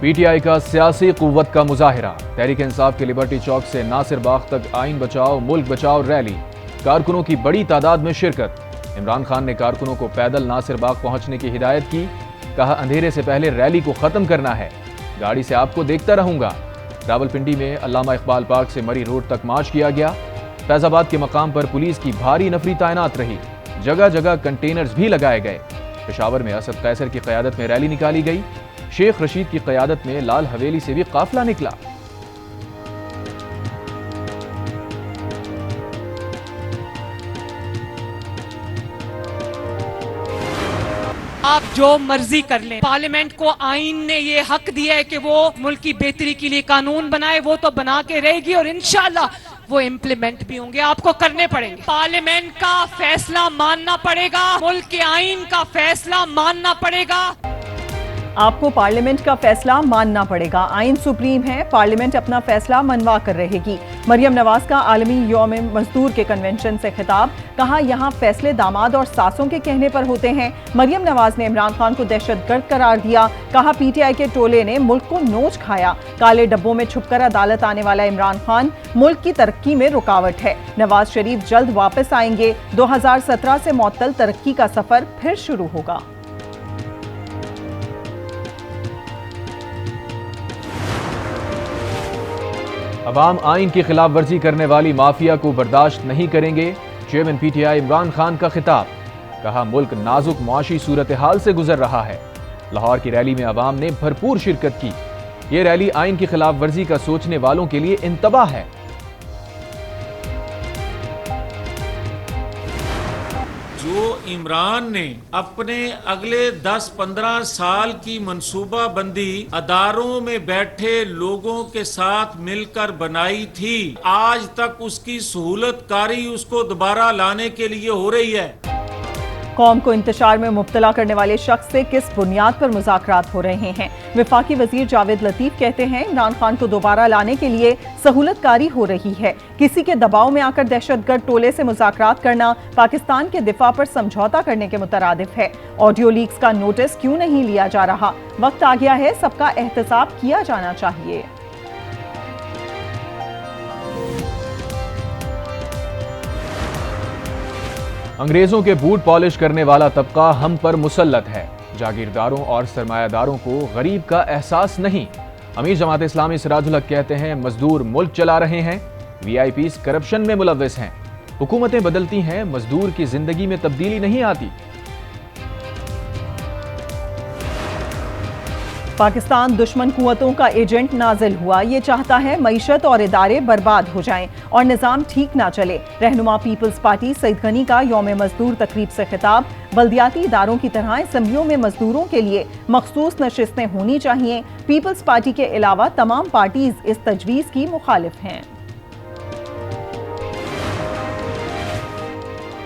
PTI का सियासी कुव्वत का मुजाहिरा। तहरीक इंसाफ के लिबर्टी चौक से नासिर बाग तक आइन बचाओ मुल्क बचाओ रैली। कारकुनों की बड़ी तादाद में शिरकत। इमरान खान ने कारकुनों को पैदल नासिर बाग पहुंचने की हिदायत की। कहा, अंधेरे से पहले रैली को खत्म करना है, गाड़ी से आपको देखता रहूंगा। रावलपिंडी में अल्लामा इकबाल पार्क से मरी रोड तक मार्च किया गया। फैजाबाद के मकाम पर पुलिस की भारी नफरी तैनात रही। जगह जगह कंटेनर्स भी लगाए गए। पेशावर में असद कैसर की क़यादत में रैली निकाली गई। शेख रशीद की क़यादत में लाल हवेली से भी काफिला निकला। आप जो मर्जी कर लें, पार्लियामेंट को आइन ने ये हक दिया है कि वो मुल्क की बेहतरी के लिए कानून बनाए, वो तो बना के रहेगी और इंशाल्लाह वो इम्प्लीमेंट भी होंगे। आपको करने पड़ेंगे। पार्लियामेंट का फैसला मानना पड़ेगा, मुल्क के आइन का फैसला मानना पड़ेगा। आपको पार्लियामेंट का फैसला मानना पड़ेगा। आइन सुप्रीम है, पार्लियामेंट अपना फैसला मनवा कर रहेगी। मरियम नवाज का आलमी यौम मजदूर के कन्वेंशन से खिताब। कहा, यहाँ फैसले दामाद और सासों के कहने पर होते हैं। मरियम नवाज ने इमरान खान को दहशतगर्द करार दिया। कहा, पीटीआई के टोले ने मुल्क को नोच खाया। काले डब्बों में छुपकर अदालत आने वाला इमरान खान मुल्क की तरक्की में रुकावट है। नवाज शरीफ जल्द वापस आएंगे। 2017 से मुअत्तल तरक्की का सफर फिर शुरू होगा। अवाम आइन की खिलाफ वर्जी करने वाली माफिया को बर्दाश्त नहीं करेंगे। चेयरमैन पीटीआई इमरान खान का खिताब। कहा, मुल्क नाजुक मुआशी सूरत हाल से गुजर रहा है। लाहौर की रैली में अवाम ने भरपूर शिरकत की। ये रैली आइन की खिलाफ वर्जी का सोचने वालों के लिए इंतबाह है। जो इमरान ने अपने अगले 10-15 साल की मंसूबा बंदी अदारों में बैठे लोगों के साथ मिलकर बनाई थी, आज तक उसकी सहूलतकारी उसको दोबारा लाने के लिए हो रही है। कौम को इंतशार में मुब्तला करने वाले शख्स से किस बुनियाद पर मुज़ाकरात हो रहे हैं? वफाकी वजीर जावेद लतीफ कहते हैं, इमरान खान को दोबारा लाने के लिए सहूलतकारी हो रही है। किसी के दबाव में आकर दहशतगर्द टोले से मुज़ाकरात करना पाकिस्तान के दिफा पर समझौता करने के मुतरादिफ है। ऑडियो लीक्स का नोटिस क्यों नहीं लिया जा रहा? वक्त आ गया है, सबका एहतसाब किया जाना चाहिए। अंग्रेजों के बूट पॉलिश करने वाला तबका हम पर मुसल्लत है। जागीरदारों और सरमायादारों को गरीब का एहसास नहीं। अमीर जमात इस्लामी सिराजुल हक कहते हैं, मजदूर मुल्क चला रहे हैं, वीआईपीज करप्शन में मुलव्वस हैं। हुकूमतें बदलती हैं, मजदूर की जिंदगी में तब्दीली नहीं आती। पाकिस्तान दुश्मन कुव्वतों का एजेंट नाजिल हुआ। ये चाहता है मईशत और इदारे बर्बाद हो जाएं और निज़ाम ठीक ना चले। रहनुमा पीपल्स पार्टी सईद गनी का यौम मजदूर तकरीब से खिताब। बल्दियाती इदारों की तरह असम्बलियों में मजदूरों के लिए मखसूस नशिस्तें होनी चाहिए। पीपल्स पार्टी के अलावा तमाम पार्टीज इस तजवीज़ की मुखालिफ हैं।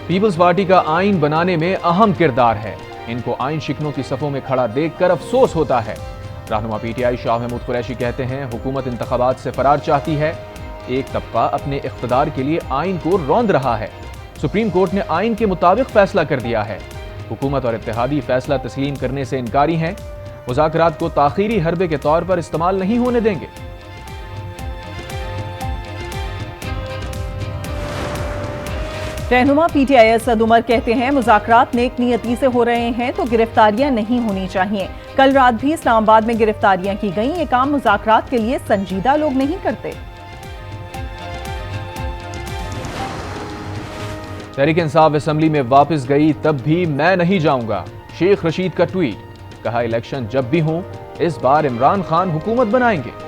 पीपल्स पार्टी का आइन बनाने में अहम किरदार है। इनको आइन शिकनों की सफों में खड़ा देखकर अफसोस होता है। रहनुमा पीटीआई शाह महमूद कुरैशी कहते हैं, हुकूमत इंतखाबात से फरार चाहती है। एक तबका अपने इख्तिदार के लिए आइन को रौंद रहा है। सुप्रीम कोर्ट ने आइन के मुताबिक फैसला कर दिया है। हुकूमत और इत्तेहादी फैसला तस्लीम करने से इनकारी हैं। मुज़ाकरात को ताखीरी हरबे के तौर पर इस्तेमाल नहीं होने देंगे। रहनुमा पीटीआई असद उमर कहते हैं, मुज़ाकरात नेक नियती से हो रहे हैं तो गिरफ्तारियां नहीं होनी चाहिए। कल रात भी इस्लामाबाद में गिरफ्तारियां की गईं। ये काम मुज़ाकरात के लिए संजीदा लोग नहीं करते। तहरीक इंसाफ असेंबली में वापस गई तब भी मैं नहीं जाऊंगा। शेख रशीद का ट्वीट। कहा, इलेक्शन जब भी हो, इस बार इमरान खान हुकूमत बनाएंगे।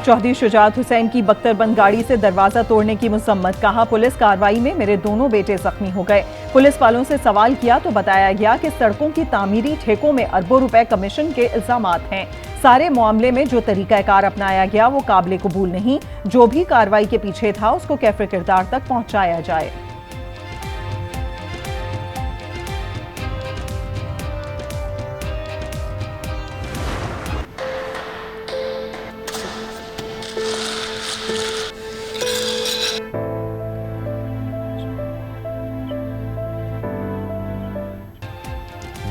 चौधरी शुजात हुसैन की बख्तरबंद गाड़ी से दरवाजा तोड़ने की मुसम्मत। कहा, पुलिस कार्रवाई में मेरे दोनों बेटे जख्मी हो गए। पुलिस वालों से सवाल किया तो बताया गया कि सड़कों की तामीरी ठेकों में अरबों रुपए कमीशन के इल्जामात हैं। सारे मामले में जो तरीकाकार अपनाया गया वो काबिल कबूल नहीं। जो भी कार्रवाई के पीछे था उसको कैफे किरदार तक पहुंचाया जाए।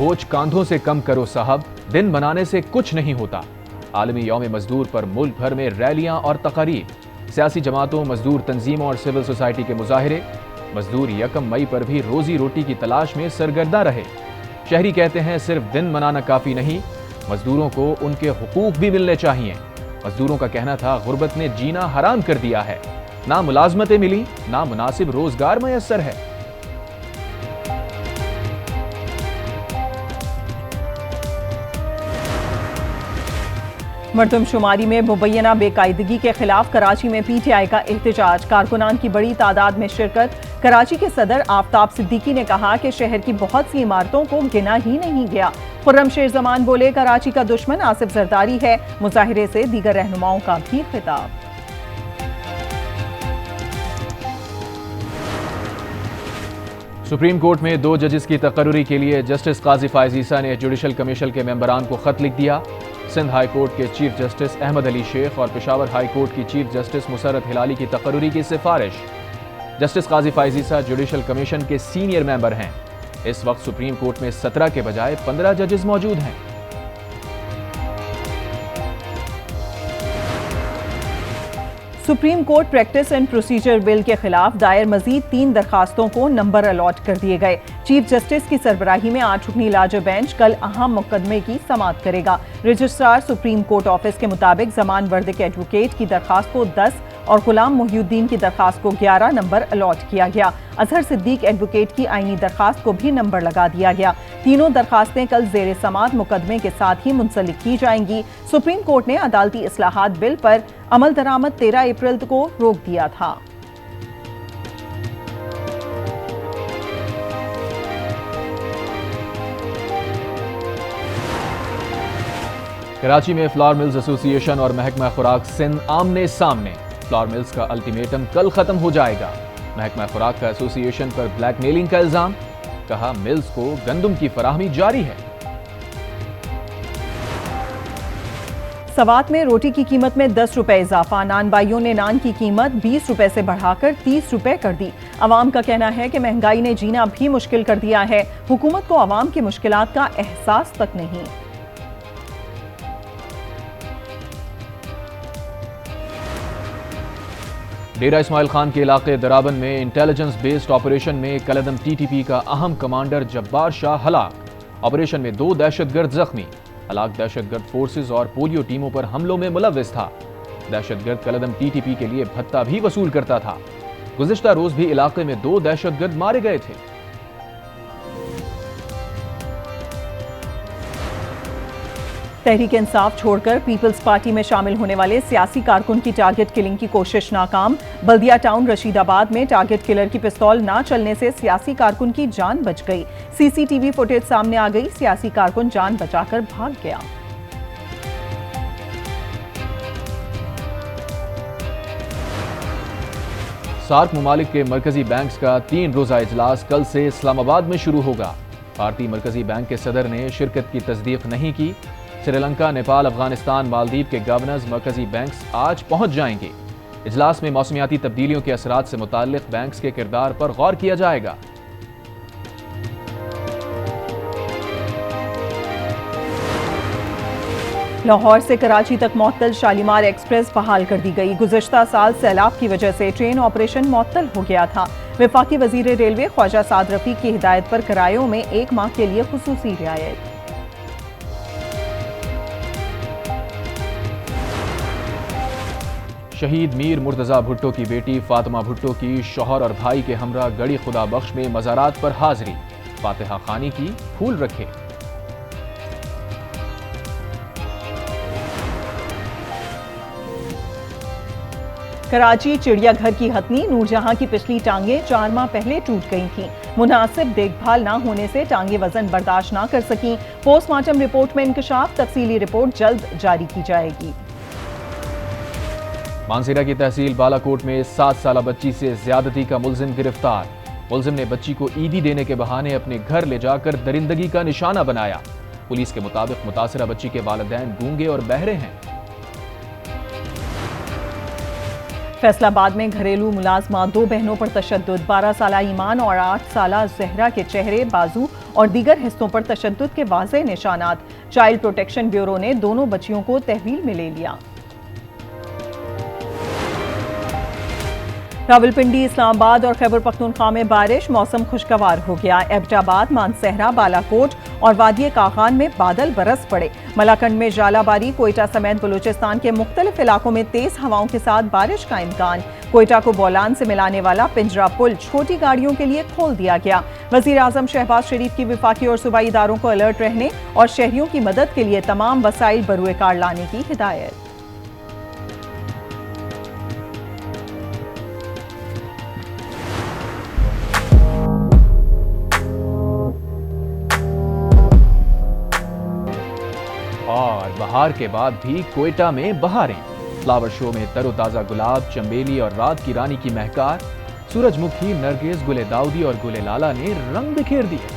बोझ कांधों से कम करो साहब, दिन बनाने से कुछ नहीं होता। आलमी यौम मजदूर पर मुल्क भर में रैलियां और तकारीर, सियासी जमातों, मजदूर तंजीमों और सिविल सोसाइटी के मुजाहिरे। मजदूर 1 मई पर भी रोजी रोटी की तलाश में सरगर्दा रहे। शहरी कहते हैं सिर्फ दिन मनाना काफी नहीं, मजदूरों को उनके हुकूक भी मिलने चाहिए। मजदूरों का कहना था गुर्बत ने जीना हराम कर दिया है, ना मुलाजमतें मिली, ना मुनासिब रोजगार मयसर है। मरदमशुमारी में मुबैना बेकायदगी के खिलाफ कराची में पीटीआई का एहतजाज, कारकुनान की बड़ी तादाद में शिरकत। कराची के सदर आफताब सिद्दीकी ने कहा कि शहर की बहुत सी इमारतों को गिना ही नहीं गया। खुर्रम शेर जमान बोले कराची का दुश्मन आसिफ जरदारी है। मुजाहिरे से दीगर रहनुमाओं का भी खिताब। सुप्रीम कोर्ट में 2 जजेस की तकर्रुरी के लिए जस्टिस काजी फायज ईसा ने जुडिशल कमीशन के मेंबरान को खत लिख दिया। सिंध हाई कोर्ट के चीफ जस्टिस अहमद अली शेख और पेशावर हाई कोर्ट की चीफ जस्टिस मुसर्रत हिलाली की तकर्रुरी की सिफारिश। जस्टिस काजी फायज ईसा जुडिशल कमीशन के सीनियर मेंबर हैं। इस वक्त सुप्रीम कोर्ट में 17 के बजाय 15 जजेस मौजूद हैं। Supreme court practice and procedure bill के खिलाफ दायर मजीद 3 दरखास्तों को नंबर अलॉट कर दिए गए। चीफ जस्टिस की सरबराही में 8 रुकनी लार्जर बेंच कल अहम मुकदमे की समाअत करेगा। रजिस्ट्रार सुप्रीम कोर्ट ऑफिस के मुताबिक जमान वर्दिक एडवोकेट की दरखास्त को 10 और गुलाम मोहिउद्दीन की दरखास्त को 11 नंबर अलॉट किया गया। अजहर सिद्दीक एडवोकेट की आईनी दरखास्त को भी नंबर लगा दिया गया। तीनों दरखास्तें कल जेर समाअत मुकदमे के साथ ही मुंसलिक की जाएंगी। सुप्रीम कोर्ट ने अदालती इस्लाहात बिल पर अमल दरामद 13 अप्रैल को रोक दिया था। कराची में फ्लावर मिल्स एसोसिएशन और महकमा खुराक सिंध आमने सामने। फ्लावर मिल्स का अल्टीमेटम कल खत्म हो जाएगा। महकमा खुराक का एसोसिएशन पर ब्लैकमेलिंग का इल्जाम, कहा मिल्स को गंदम की फराहमी जारी है। सवात में रोटी की कीमत में 10 रुपए इजाफा। नान बाइयों ने नान की कीमत 20 रुपए से बढ़ाकर 30 रुपए कर दी। अवाम का कहना है कि महंगाई ने जीना भी मुश्किल कर दिया है। हुकूमत को अवाम की मुश्किलात का एहसास तक नहीं। डेरा इस्माइल खान के इलाके दराबन में इंटेलिजेंस बेस्ड ऑपरेशन में कलदम टीटीपी का अहम कमांडर जब्बार शाह हलाक। ऑपरेशन में 2 दहशतगर्द जख्मी। हलाक दहशतगर्द फोर्सेज और पोलियो टीमों पर हमलों में मुलव्विस था। दहशतगर्द कलदम टीटीपी के लिए भत्ता भी वसूल करता था। गुज़िश्ता रोज भी इलाके में 2 दहशतगर्द मारे गए थे। तहरीक इंसाफ छोड़कर पीपल्स पार्टी में शामिल होने वाले सियासी कारकुन की टारगेट किलिंग की कोशिश नाकाम। बल्दिया टाउन रशीदाबाद में टारगेट किलर की पिस्तौल ना चलने से सियासी कारकुन की जान बच गई। सीसीटीवी फुटेज सामने आ गई। सियासी कारकुन जान बचाकर भाग गया। सार्क ममालिक के मरकजी बैंक्स का 3 रोजा इजलास कल से इस्लामाबाद में शुरू होगा। भारतीय मरकजी बैंक के सदर ने शिरकत की तस्दीक नहीं की। श्रीलंका, नेपाल, अफगानिस्तान, मालदीव के गवर्नर्स मरकजी बैंक्स आज पहुंच जाएंगे। इजलास में मौसमियाती तब्दीलियों के असरात से मुताल्लिक बैंक्स के किरदार पर गौर किया जाएगा। लाहौर से कराची तक मुअत्तल शालीमार एक्सप्रेस बहाल कर दी गई। गुज़श्ता साल सैलाब की वजह से ट्रेन ऑपरेशन मुअत्तल हो गया था। वफाकी वजीर रेलवे ख्वाजा साद रफीक की हिदायत पर किरायों में 1 माह के लिए खुसूसी रियायत। शहीद मीर मुर्तजा भुट्टो की बेटी फातिमा भुट्टो की शौहर और भाई के हमरा गड़ी खुदा बख्श में मज़ारात पर हाजिरी। फातिहा खानी की फूल रखे। कराची चिड़ियाघर की हथनी नूरजहां की पिछली टांगें 4 माह पहले टूट गई थीं। मुनासिब देखभाल न होने से टांगें वजन बर्दाश्त न कर सकी। पोस्टमार्टम रिपोर्ट में इंकशाफ। तफसीली रिपोर्ट जल्द जारी की जाएगी। मानसेरा की तहसील बालाकोट में 7 साला बच्ची से ज्यादती का मुल्जिम गिरफ्तार। मुल्जिम ने बच्ची को ईदी देने के बहाने अपने घर ले जाकर दरिंदगी का निशाना बनाया। पुलिस के मुताबिक मुतासिरा बच्ची के वालिदैन गूंगे और बहरे हैं। फैसलाबाद में घरेलू मुलाजमा 2 बहनों पर तशद्दुद, 12 साला ईमान और 8 साला जहरा के चेहरे, बाजू और दीगर हिस्सों पर तशद्दुद के वाज़ेह निशानात। चाइल्ड प्रोटेक्शन ब्यूरो ने दोनों बच्चियों को तहवील में ले लिया। रावलपिंडी, इस्लामाबाद और खैबर पख्तूनख्वा में बारिश, मौसम खुशगवार हो गया। एबटाबाद, मानसहरा, बालाकोट और वादिय कागान में बादल बरस पड़े। मलाकंड में जालाबारी, कोयटा समेत बलूचिस्तान के मुख्तलिफ इलाकों में तेज हवाओं के साथ बारिश का इम्कान। कोयटा को बोलान से मिलाने वाला पिंजरा पुल छोटी गाड़ियों के लिए खोल दिया गया। वजीर आजम शहबाज शरीफ की विफाकी और सूबाई इदारों को अलर्ट रहने और शहरियों की मदद के लिए तमाम वसाइल बरूए कार लाने की हिदायत। और बहार के बाद भी कोयटा में बहारें। फ्लावर शो में तरोताजा गुलाब, चंबेली और रात की रानी की महकार, सूरजमुखी, नरगिस, गुले दाऊदी और गुले लाला ने रंग बिखेर दिए।